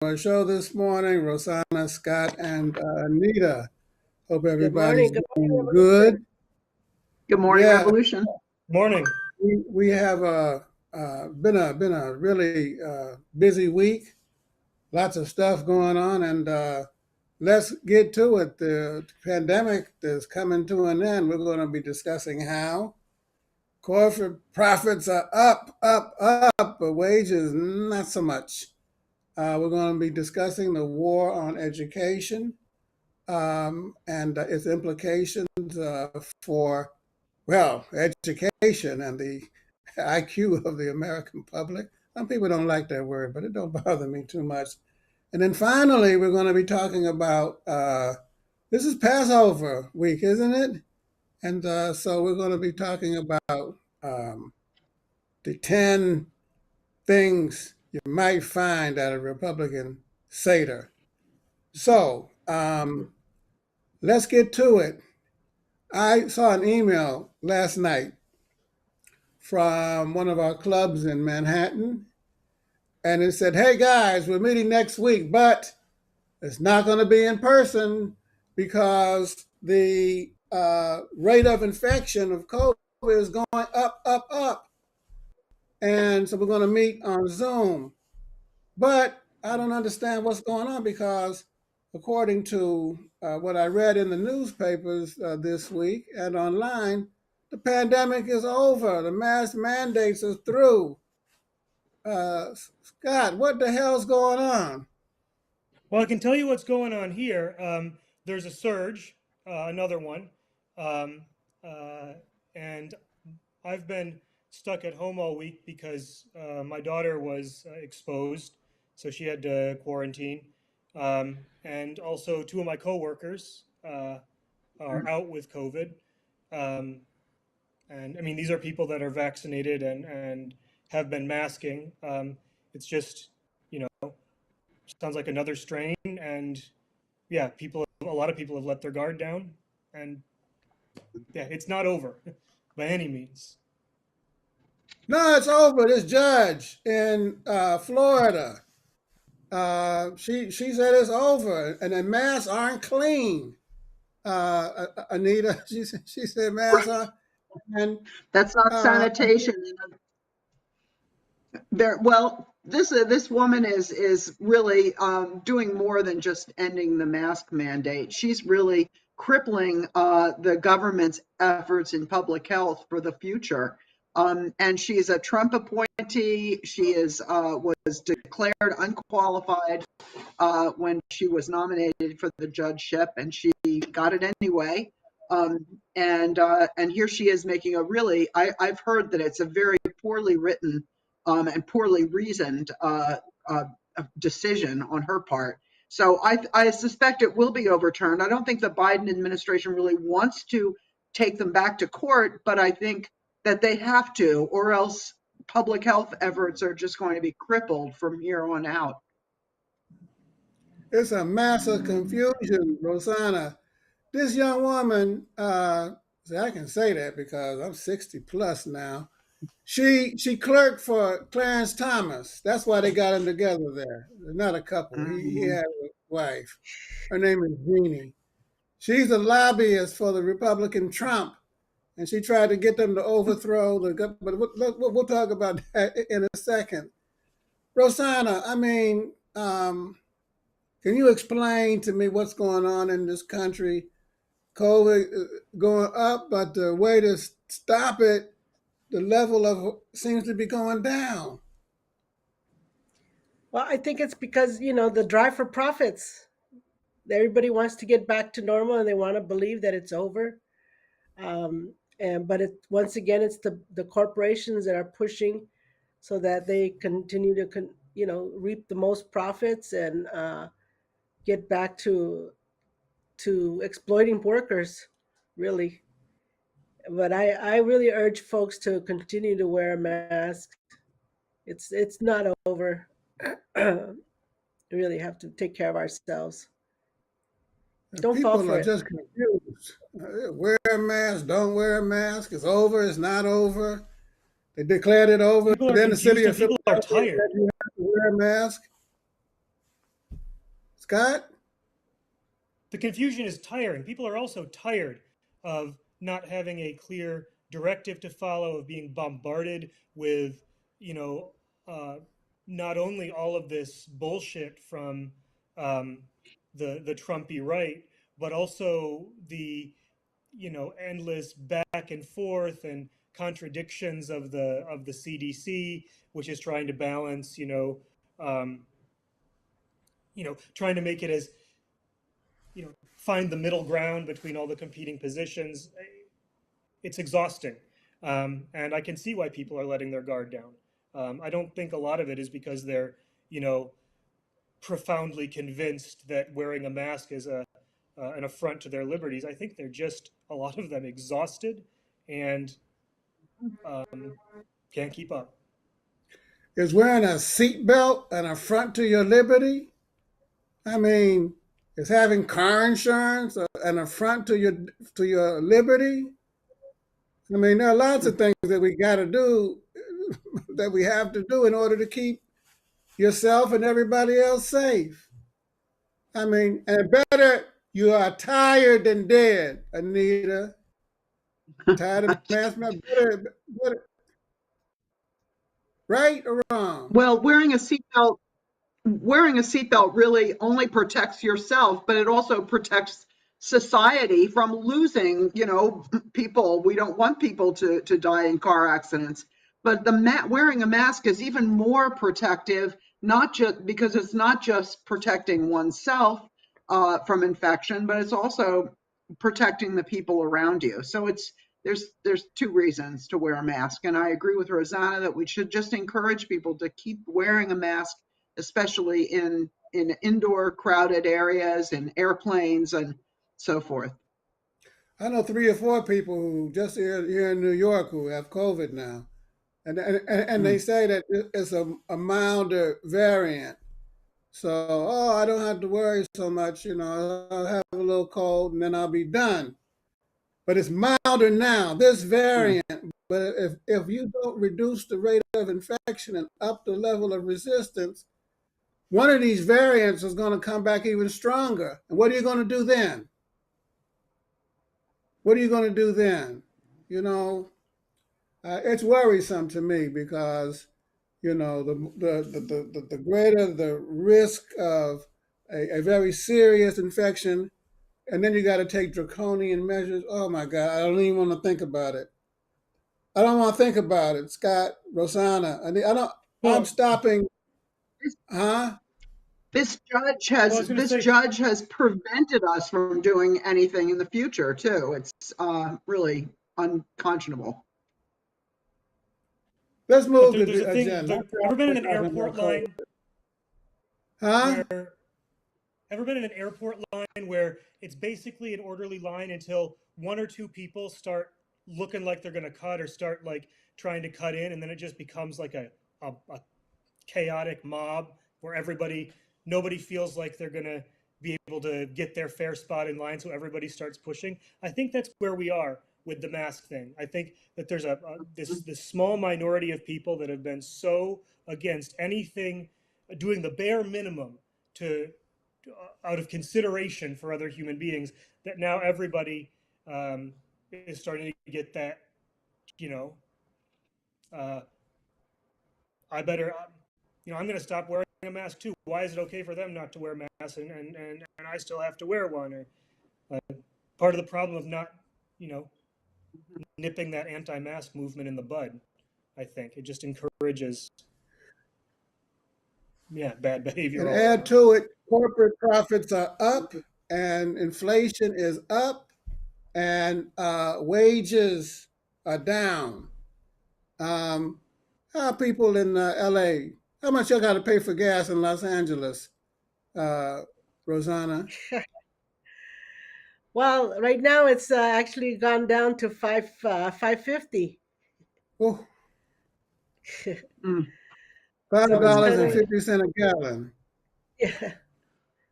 our show this morning, Rosanna, Scott, and Anita. Hope Good everybody's morning. Good doing morning, good. Good morning, Yeah, Revolution. Morning. we have been a really busy week. Lots of stuff going on, and let's get to it. The pandemic is coming to an end. We're going to be discussing how corporate profits are up, but wages not so much. We're going to be discussing the war on education and its implications for, well, education and the IQ of the American public. Some people don't like that word, but it don't bother me too much. And then finally, we're going to be talking about this is Passover week, isn't it? And so we're going to be talking about um, the 10 things you might find at a Republican Seder. So let's get to it. I saw an email last night from one of our clubs in Manhattan, and it said, "Hey guys, we're meeting next week, but it's not going to be in person because the rate of infection of COVID is going up. And so we're going to meet on Zoom." But I don't understand what's going on because, according to what I read in the newspapers this week and online, the pandemic is over. The mask mandates are through. Scott, what the hell's going on? Well, I can tell you what's going on here. There's a surge, another one, um, uh, and I've been stuck at home all week because my daughter was exposed, so she had to quarantine. And also, two of my coworkers are out with COVID. Um, and I mean, these are people that are vaccinated and have been masking. It's just, you know, sounds like another strain, and yeah, a lot of people have let their guard down, and yeah, it's not over by any means. No, it's over. This judge in Florida, she said it's over, and the masks aren't clean. Anita, she said masks are, and That's not uh, sanitation. This woman is really doing more than just ending the mask mandate. She's really crippling the government's efforts in public health for the future. And she is a Trump appointee. She was declared unqualified when she was nominated for the judgeship, and she got it anyway. And here she is making a really, I've heard that it's a very poorly written and poorly reasoned uh, decision on her part. So I suspect it will be overturned. I don't think the Biden administration really wants to take them back to court, but I think that they have to, or else public health efforts are just going to be crippled from here on out. it's a massive confusion, Rosanna. This young woman, see, I can say that because I'm 60 plus now. She clerked for Clarence Thomas. That's why they got him together there. They're not a couple. He Mhm. had a wife. Her name is Jeannie. She's a lobbyist for the Republican Trump, and she tried to get them to overthrow the government. But we'll talk about that in a second. Rosanna, I mean, can you explain to me what's going on in this country? COVID going up, but the way to stop it, the level of seems to be going down. Well, I think it's because, the drive for profits. Everybody wants to get back to normal and they want to believe that it's over. But once again, it's the corporations that are pushing so that they continue to, reap the most profits and get back to exploiting workers, really. But I really urge folks to continue to wear a mask. It's not over. We really have to take care of ourselves. And Don't fall people for are it. just confused. Wear a mask, don't wear a mask. It's over, it's not over. They declared it over. People are Then the city confused of and people are Philadelphia tired. said you have to wear a mask. Scott? The confusion is tiring. People are also tired of not having a clear directive to follow, of being bombarded with, you know, not only all of this bullshit from the Trumpy right, but also the, you know, endless back and forth and contradictions of the CDC, which is trying to balance, um, trying to make it as, find the middle ground between all the competing positions. It's exhausting. And I can see why people are letting their guard down. I don't think a lot of it is because they're, you know, profoundly convinced that wearing a mask is an affront to their liberties. I think they're just, a lot of them, exhausted and can't keep up. Is wearing a seatbelt an affront to your liberty? I mean, is having car insurance an affront to your liberty? I mean, there are lots of things that we got to do, that we have to do in order to keep yourself and everybody else safe. I mean, and better, you are tired than dead, Anita. Tired of mask, better, right or wrong? Well, wearing a seatbelt really only protects yourself, but it also protects society from losing, people. We don't want people to die in car accidents. But wearing a mask is even more protective, not just because it's not just protecting oneself from infection, but it's also protecting the people around you. So there's two reasons to wear a mask. And I agree with Rosanna that we should just encourage people to keep wearing a mask, especially in indoor crowded areas and airplanes and so forth. I know 3 or 4 people who just here in New York who have COVID now, and they say that it's a milder variant. So, I don't have to worry so much. I'll have a little cold and then I'll be done. But it's milder now, this variant. But if you don't reduce the rate of infection and up the level of resistance, one of these variants is going to come back even stronger. And what are you going to do then? What are you going to do then? It's worrisome to me because, the greater the risk of a very serious infection, and then you got to take draconian measures. Oh my God, I don't even want to think about it. I don't want to think about it, Scott, Rosanna. I'm stopping. Huh? This judge has prevented us from doing anything in the future too. It's really unconscionable. Let's move to There's the a thing. agenda. Ever been in an airport line? Huh? Ever been in an airport line where it's basically an orderly line until 1 or 2 people start looking like they're going to cut or start like trying to cut in, and then it just becomes like a chaotic mob where nobody feels like they're going to be able to get their fair spot in line, so everybody starts pushing. I think that's where we are with the mask thing. I think that there's this small minority of people that have been so against anything, doing the bare minimum out of consideration for other human beings, that now everybody is starting to get that, I better, I'm going to stop wearing a mask too. Why is it okay for them not to wear masks and I still have to wear one? Or part of the problem of not, nipping that anti-mask movement in the bud, I think. It just encourages, bad behavior. And add to it, corporate profits are up and inflation is up and wages are down. How people in LA, how much y'all got to pay for gas in Los Angeles, Rosanna? Well, right now it's actually gone down to $5.50. Oh, Mm. $5.50 a gallon. Yeah,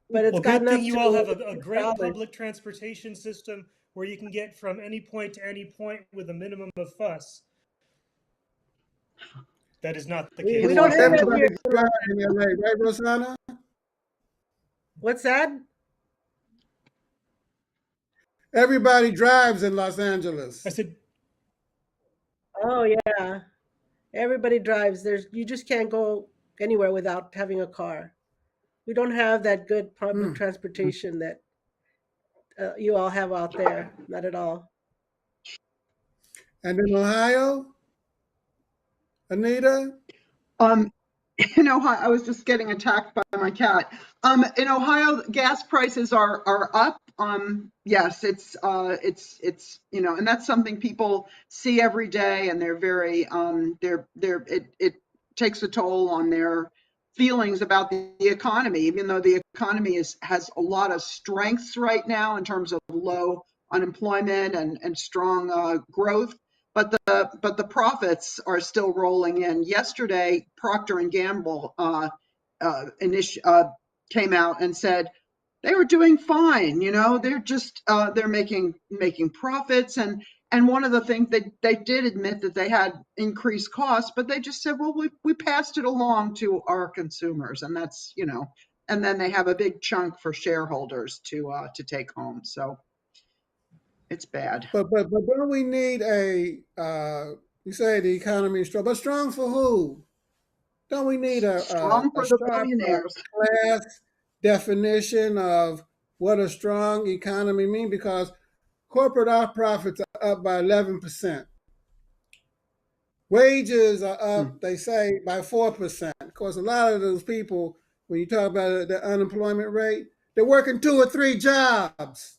but it's Well, gotten good thing up you to all have a great $6. public transportation system where you can get from any point to any point with a minimum of fuss. That is not the case. We don't have that Everybody here. drive in LA, right, Rosanna? What's that? Everybody drives in Los I Angeles. said, Oh yeah, everybody drives. You just can't go anywhere without having a car. We don't have that good public Hmm. transportation that you all have out there. Not at all. And in Ohio, Anita? Um, in Ohio, I was just getting attacked by my cat. In Ohio, gas prices are up. Yes, it's and that's something people see every day, and they're very it takes a toll on their feelings about the economy, even though the economy has a lot of strengths right now in terms of low unemployment and strong growth. But the profits are still rolling in. Yesterday, Procter and Gamble came out and said they were doing fine. They're just they're making profits, and one of the things they did admit that they had increased costs, but they just said, well, we passed it along to our consumers, and that's and then they have a big chunk for shareholders to take home. So it's bad. But don't we need you say the economy is strong, but strong for who? Don't we need Strong a for the sharp billionaires. class definition of what a strong economy means? Because corporate off profits are up by 11%. Wages are up, they say, by 4%. Of course, a lot of those people, when you talk about the unemployment rate, they're working 2 or 3 jobs.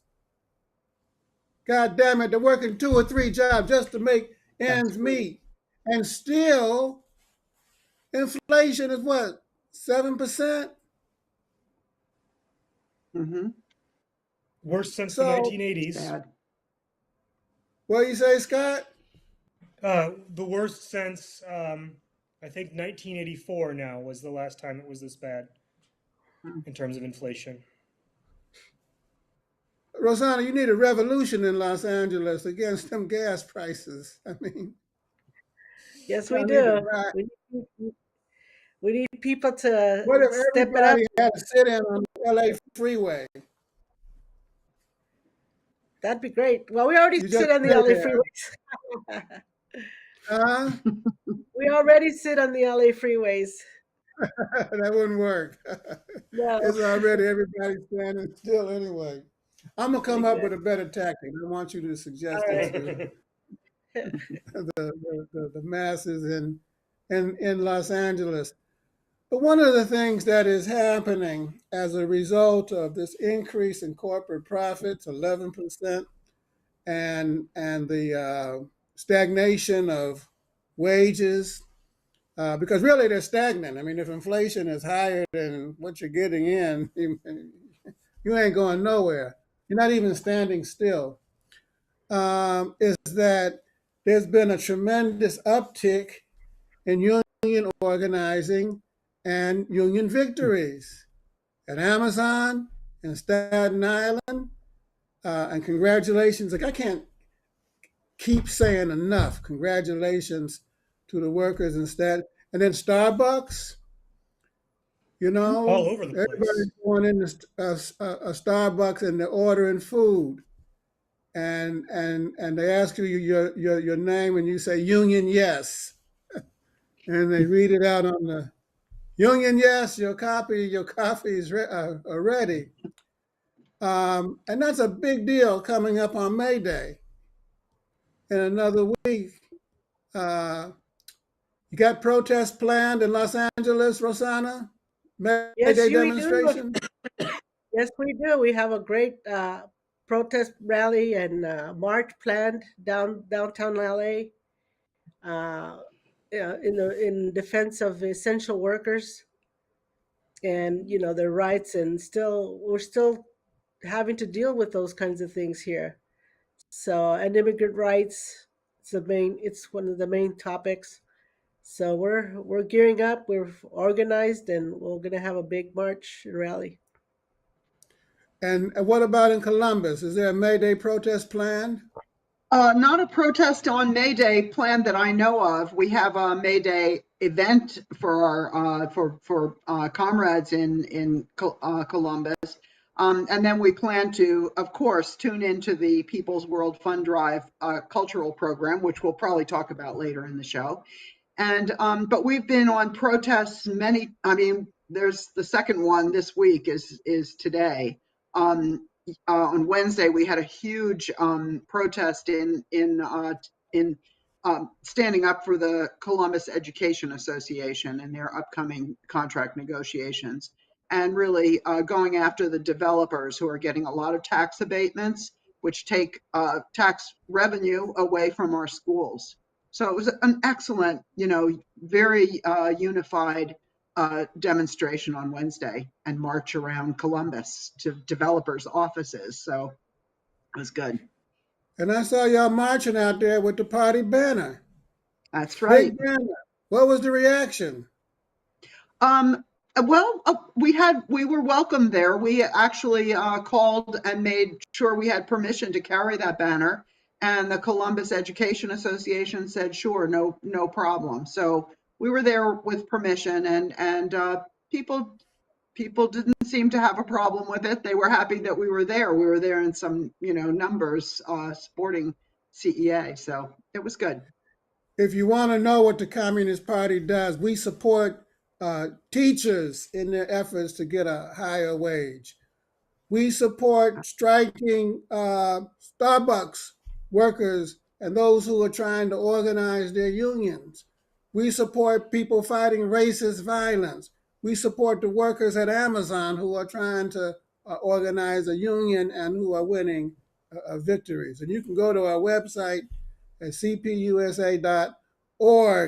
God damn it, they're working 2 or 3 jobs just to make That's ends right. meet. And still, inflation is what, 7%? Mm-hmm. worse since the So, It's 1980s. bad. what do you say, Scott? The worst since, I think 1984 now was the last time it was this bad in terms of inflation. Rosanna, you need a revolution in Los Angeles against them gas prices. I mean, Yes, we y'all need to do. ride. We need people to What if step it up. everybody had to sit in on the LA freeway? That'd be great. Well, we already You just sit on the sit LA there. freeways. Huh? We already sit on the LA freeways. That wouldn't work. No, It's already everybody standing still anyway. I'm gonna come up with a exactly. better tactic. I want you to All suggest it right. to the masses in Los Angeles. But one of the things that is happening as a result of this increase in corporate profits, 11%, and the stagnation of wages, because really they're stagnant. I mean, if inflation is higher than what you're getting in, you ain't going nowhere. You're not even standing still. Is that there's been a tremendous uptick in union organizing and union victories at Amazon and Staten Island. And congratulations. Like, I can't keep saying enough. Congratulations to the workers in Staten. And then Starbucks, All over the place. everybody's going into a Starbucks and they're ordering food. And they ask you your name and you say Union Yes. And they read it out on the Union Yes, your coffee is ready. And that's a big deal coming up on May Day in another week. Uh, you got protests planned in Los Angeles, Rosanna? May Yes, Day we do. demonstration? Yes, we do. We have a great protest rally and march planned downtown LA. Yeah, in defense of essential workers and their rights, and we're still having to deal with those kinds of things here. So, and immigrant rights, it's one of the main topics. So we're gearing up, we're organized, and we're going to have a big march and rally. And what about in Columbus? Is there a May Day protest planned? Not a protest on May Day planned that I know of. We have a May Day event for our comrades in Columbus, and then we plan to, of course, tune into the People's World Fund Drive cultural program, which we'll probably talk about later in the show. And but we've been on protests many. I mean, there's the second one this week is today. On Wednesday, we had a huge protest in standing up for the Columbus Education Association and their upcoming contract negotiations, and really going after the developers who are getting a lot of tax abatements, which take tax revenue away from our schools. So it was an excellent, very unified demonstration on Wednesday and march around Columbus to developers' offices. So it was good. And I saw y'all marching out there with the party banner. That's right. Big banner. What was the reaction? Well, we were welcome there. We actually called and made sure we had permission to carry that banner, and the Columbus Education Association said, sure, no problem. So we were there with permission, and people didn't seem to have a problem with it. They were happy that we were there. We were there in some numbers supporting CEA, so it was good. If you want to know what the Communist Party does, we support teachers in their efforts to get a higher wage. We support striking Starbucks workers and those who are trying to organize their unions. We support people fighting racist violence. We support the workers at Amazon who are trying to organize a union and who are winning victories. And you can go to our website at cpusa.org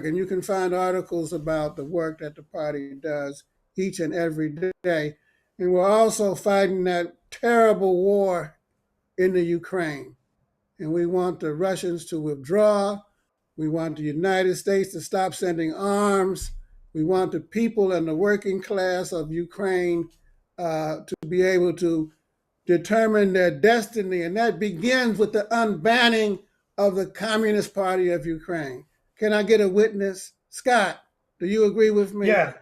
and you can find articles about the work that the party does each and every day. And we're also fighting that terrible war in the Ukraine. And we want the Russians to withdraw. We want the United States to stop sending arms. We want the people and the working class of Ukraine to be able to determine their destiny. And that begins with the unbanning of the Communist Party of Ukraine. Can I get a witness? Scott, do you agree with me? Yeah.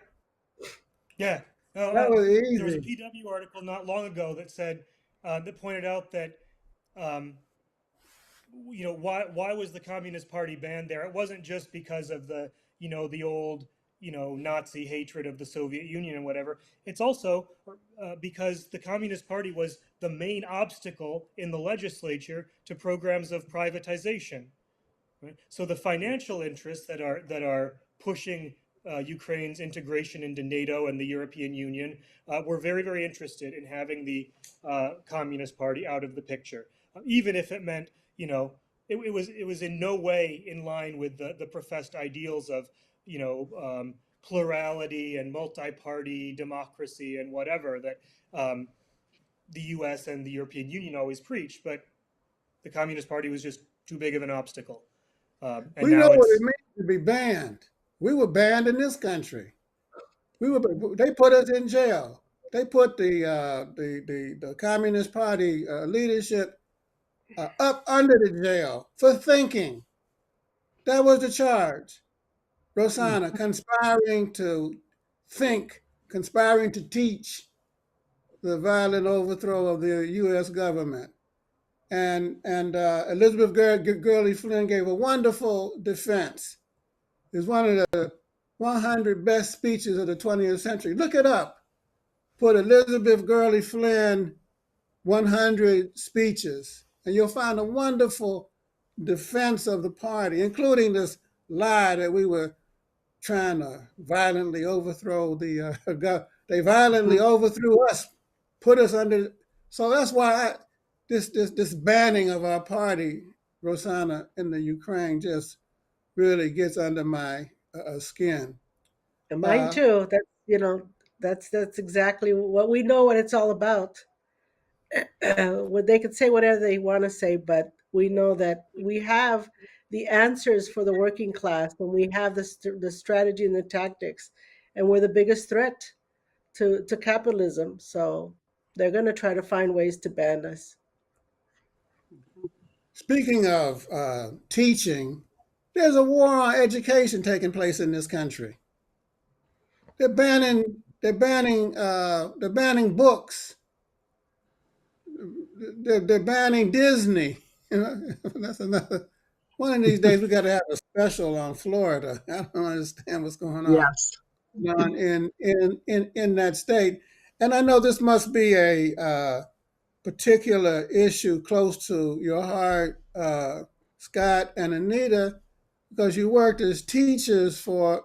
Yeah. That was easy. There was a PW article not long ago that said, that pointed out that, why was the Communist Party banned there? It wasn't just because of the old, Nazi hatred of the Soviet Union and whatever. It's also because the Communist Party was the main obstacle in the legislature to programs of privatization. Right? So the financial interests that are pushing Ukraine's integration into NATO and the European Union were very, very interested in having the Communist Party out of the picture, even if it meant, it was in no way in line with the professed ideals of, plurality and multi-party democracy and whatever that the U.S. and the European Union always preach. But the Communist Party was just too big of an obstacle. And we know what it means to be banned. We were banned in this country. They put us in jail. They put the Communist Party leadership up under the jail for thinking. That was the charge. Rosanna, conspiring to think, conspiring to teach the violent overthrow of the U.S. government. And Elizabeth Gurley Flynn gave a wonderful defense. It's one of the 100 best speeches of the 20th century. Look it up. Put Elizabeth Gurley Flynn 100 speeches, and you'll find a wonderful defense of the party, including this lie that we were trying to violently overthrow they violently overthrew us, put us under. So that's why this banning of our party, Rosanna, in the Ukraine just really gets under my skin. And mine too. That's exactly what we know what it's all about. They could say whatever they want to say, but we know that we have the answers for the working class, and we have the strategy and the tactics, and we're the biggest threat to capitalism. So they're going to try to find ways to ban us. Speaking of teaching, there's a war on education taking place in this country. They're banning books. They're banning Disney. You know, that's another. One of these days we got to have a special on Florida. I don't understand what's going on Yes. in that state. And I know this must be a particular issue close to your heart, Scott and Anita, because you worked as teachers for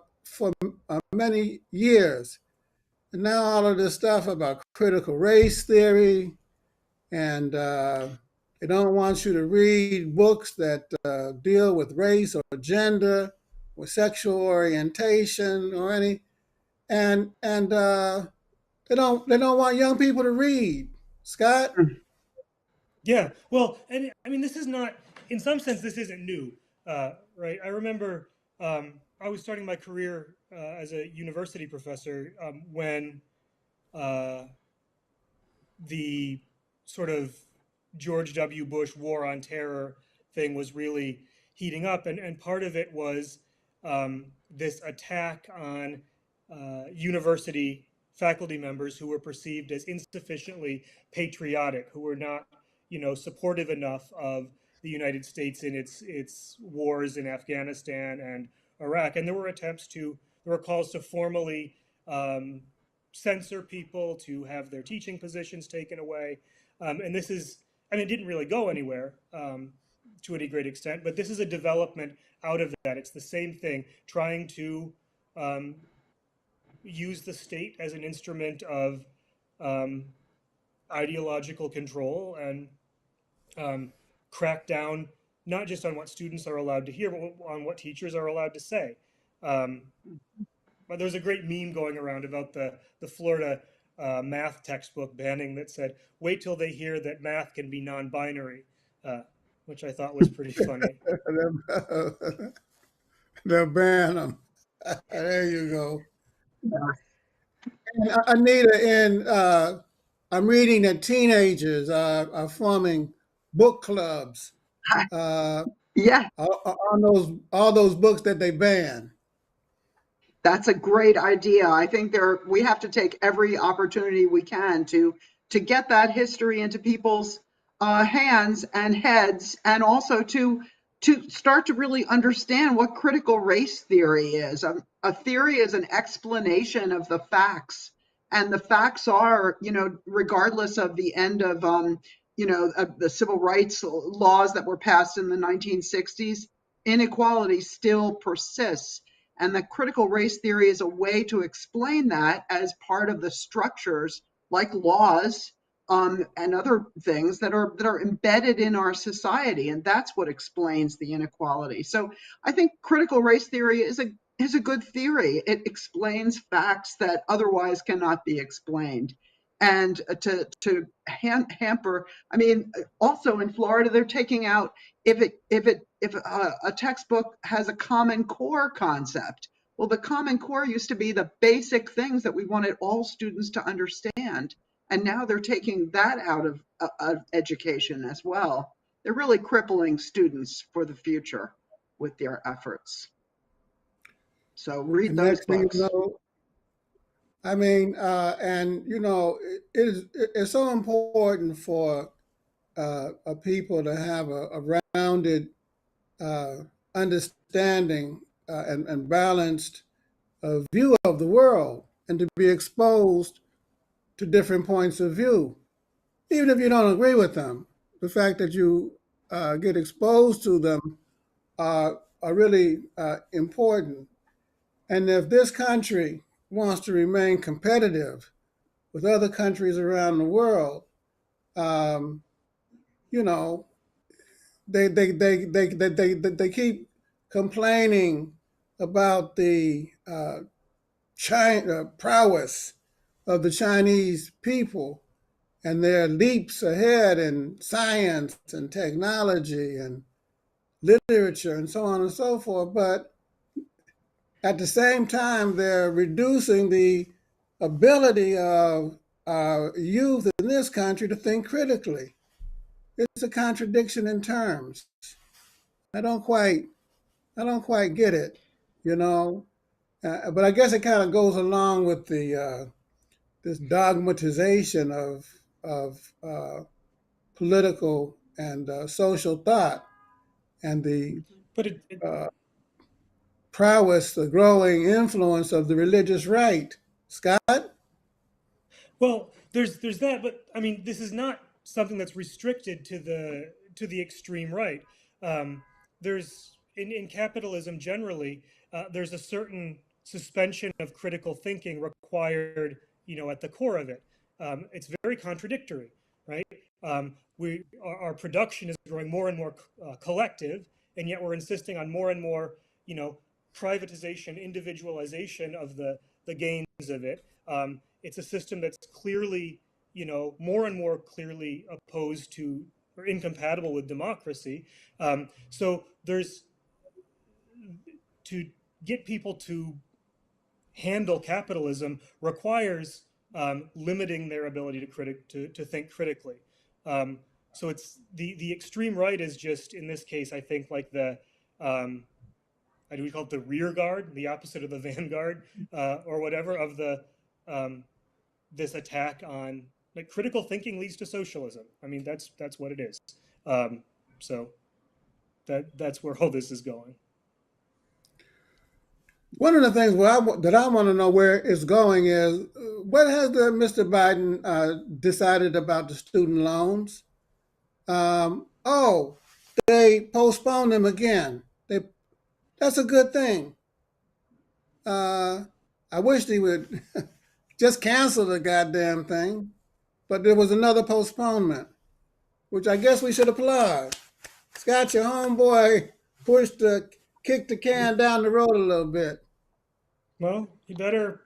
many years. And now all of this stuff about critical race theory, and they don't want you to read books that deal with race or gender or sexual orientation or any, and they don't want young people to read. Scott. Yeah, well, and I mean, this is not, in some sense, this isn't new, right? I remember I was starting my career as a university professor when uh, the sort of George W. Bush war on terror thing was really heating up, and part of it was this attack on university faculty members who were perceived as insufficiently patriotic, who were not, supportive enough of the United States in its wars in Afghanistan and Iraq, and there were calls to formally censor people, to have their teaching positions taken away. And this is, I mean, it didn't really go anywhere to any great extent, but this is a development out of that. It's the same thing, trying to use the state as an instrument of ideological control and crack down not just on what students are allowed to hear, but on what teachers are allowed to say. But there's a great meme going around about the Florida math textbook banning that said, "Wait till they hear that math can be non-binary," which I thought was pretty funny. They'll ban them. There you go. Yeah. And, Anita, I'm reading that teenagers are forming book clubs Yeah, on all those books that they ban. that's a great idea. I think we have to take every opportunity we can to get that history into people's hands and heads, and also to start to really understand what critical race theory is. A theory is an explanation of the facts, and the facts are, regardless of the end of of the civil rights laws that were passed in the 1960s, inequality still persists. And the critical race theory is a way to explain that as part of the structures like laws and other things that are embedded in our society, and that's what explains the inequality. So I think critical race theory is a good theory. It explains facts that otherwise cannot be explained. And to hamper, I mean, also in Florida, they're taking out if a textbook has a Common Core concept. Well, the Common Core used to be the basic things that we wanted all students to understand, and now they're taking that out of education as well. They're really crippling students for the future with their efforts. So read And those next thing you books. know, I mean, and it's so important for a people to have a rounded understanding and balanced view of the world, and to be exposed to different points of view, even if you don't agree with them. The fact that you get exposed to them are really important. And if this country wants to remain competitive with other countries around the world, um, you know, they keep complaining about the China prowess of the Chinese people and their leaps ahead in science and technology and literature and so on and so forth. But at the same time, they're reducing the ability of our youth in this country to think critically. it's a contradiction in terms. I don't quite, I don't quite get it, you know. But I guess it kind of goes along with the this dogmatization of political and social thought, and the But it uh, prowess, the growing influence of the religious right. Scott? Well, there's that, but I mean, this is not something that's restricted to the extreme right. There's in capitalism generally, there's a certain suspension of critical thinking required, at the core of it. It's very contradictory, right? Our production is growing more and more collective, and yet we're insisting on more and more, you know, privatization, individualization of the gains of it. It's a system that's clearly, more and more clearly opposed to or incompatible with democracy. So there's to get people to handle capitalism requires limiting their ability to think critically. Um, so it's the extreme right is just in this case, I think, like the I do we call it the rear guard, the opposite of the vanguard, or whatever of the this attack on like critical thinking leads to socialism. I mean, that's what it is. So that's where all this is going. One of the things that I want to know where it's going is what has Mr. Biden decided about the student loans? Oh, they postponed them again. That's a good thing. I wish they would just cancel the goddamn thing, but there was another postponement, which I guess we should applaud. Scott, your homeboy kicked the can down the road a little bit. Well, you better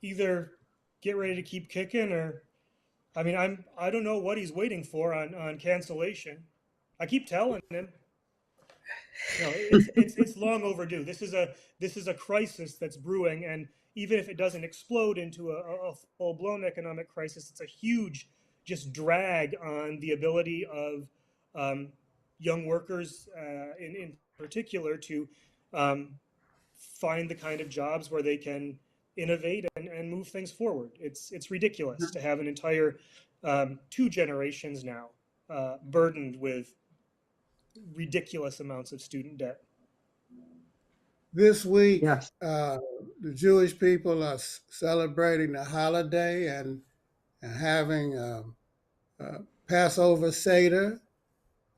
either get ready to keep kicking, or I mean, I don't know what he's waiting for on cancellation. I keep telling him, no, it's long overdue. This is a crisis that's brewing, and even if it doesn't explode into a full blown economic crisis, it's a huge just drag on the ability of um, young workers, in particular, to um, find the kind of jobs where they can innovate and move things forward. It's ridiculous to have an entire two generations now burdened with ridiculous amounts of student debt. This week, Yes. the Jewish people are celebrating the holiday and having Passover Seder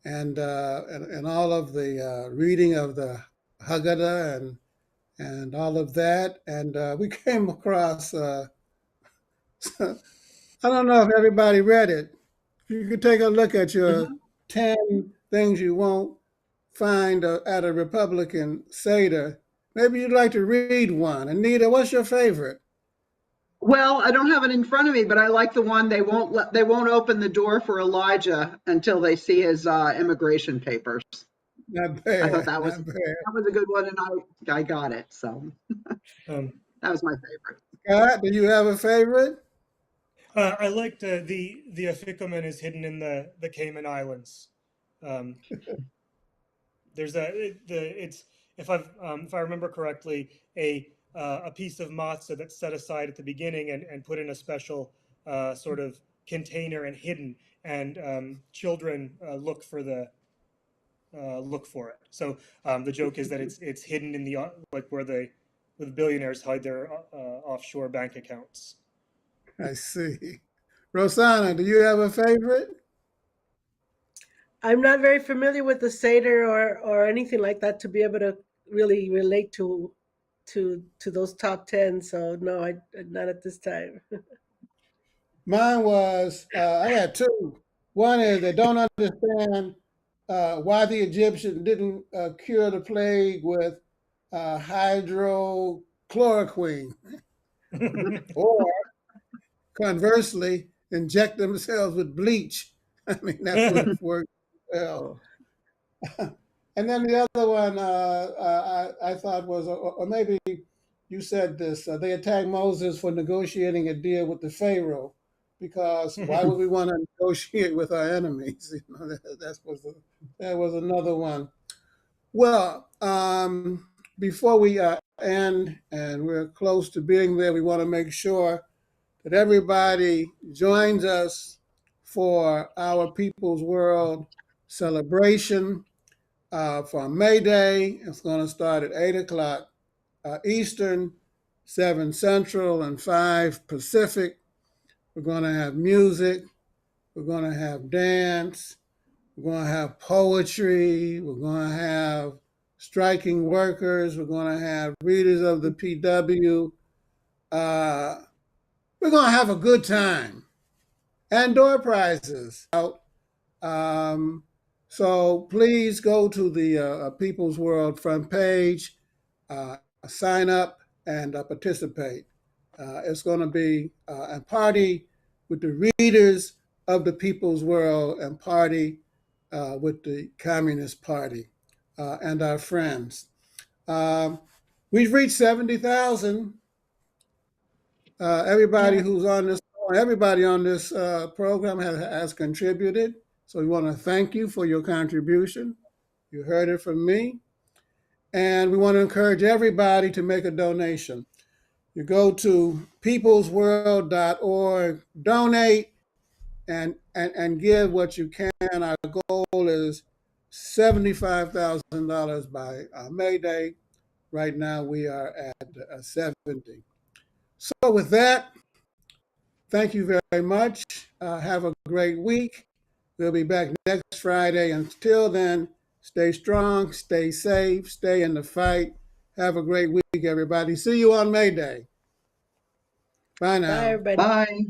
and all of the reading of the Haggadah and all of that. And we came across, I don't know if everybody read it. You could take a look at your Mhm. 10 things you won't find at a Republican Seder. Maybe you'd like to read one. Anita, what's your favorite? Well, I don't have it in front of me, but I like the one they won't open the door for Elijah until they see his immigration papers. Not I thought bad, that was not bad. a good one, and I got it. So Um, that was my favorite. Scott, do you have a favorite? I liked the Afikoman is hidden in the Cayman Islands. Um, there's it's if I remember correctly a piece of matzah that's set aside at the beginning and put in a special sort of container and hidden, and children look for it. So the joke is that it's hidden in the like where the billionaires hide their offshore bank accounts. I see. Rosanna, do you have a favorite? I'm not very familiar with the Seder or anything like that to be able to really relate to those top 10. So no, I not at this time. Mine was, I got two. One is they don't understand why the Egyptians didn't cure the plague with hydrochloroquine, or conversely, inject themselves with bleach. I mean, that would have worked well. And then the other one I thought was, or maybe you said this, they attacked Moses for negotiating a deal with the Pharaoh. because why would we want to negotiate with our enemies? That was another one. Well, before we end, and we're close to being there, we want to make sure that everybody joins us for our People's World celebration for May Day. It's going to start at 8 o'clock Eastern, 7 Central, and 5 Pacific. We're going to have music. We're going to have dance. We're going to have poetry. We're going to have striking workers. We're going to have readers of the PW. We're going to have a good time, and door prizes out. So please go to the People's World front page, sign up, and participate. It's going to be a party with the readers of the People's World and party with the Communist Party and our friends. We've reached 70,000. Everybody who's on this, everybody on this program has contributed. So we want to thank you for your contribution. You heard it from me. And we want to encourage everybody to make a donation. You go to peoplesworld.org, donate, and give what you can. Our goal is $75,000 by May Day. Right now we are at 70. So with that, thank you very much. Have a great week. We'll be back next Friday. Until then, stay strong, stay safe, stay in the fight. Have a great week, everybody. See you on May Day. Bye now. Bye, everybody. Bye.